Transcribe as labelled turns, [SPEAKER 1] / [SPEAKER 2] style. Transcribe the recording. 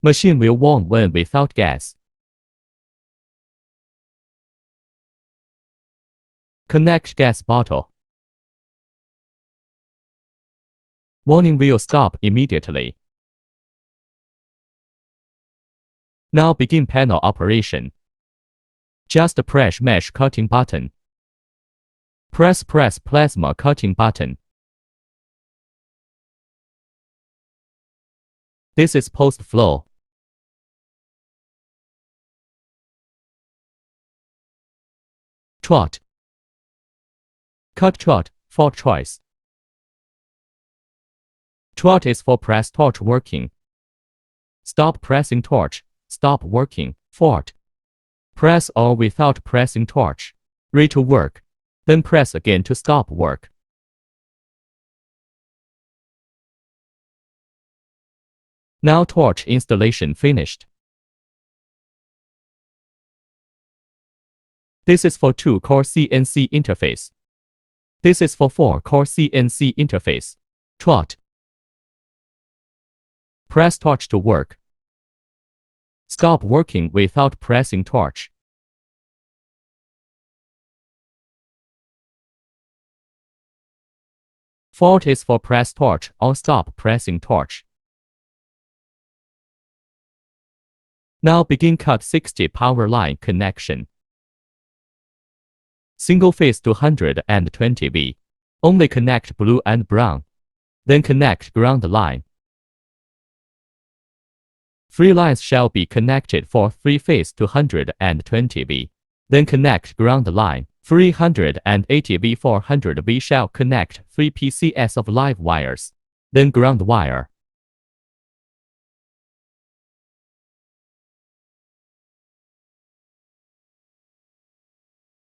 [SPEAKER 1] Machine will warm when without gas. Connect gas bottle. Warning will stop immediately. Now begin panel operation. Just press mesh cutting button. Press plasma cutting button. This is post flow. Trot. Cut trot, for choice. Trot is for press torch working. Stop pressing torch, stop working, fort. Press or without pressing torch. Ready to work. Then press again to stop work. Now torch installation finished. This is for 2-core CNC interface. This is for 4-core CNC interface. Trot. Press torch to work. Stop working without pressing torch. Fort is for press torch or stop pressing torch. Now begin Cut-60 power line connection. Single phase 220V. Only connect blue and brown. Then connect ground line. 3 lines shall be connected for 3-phase 220V. Then connect ground line. 380V 400V shall connect 3 PCS of live wires. Then ground wire.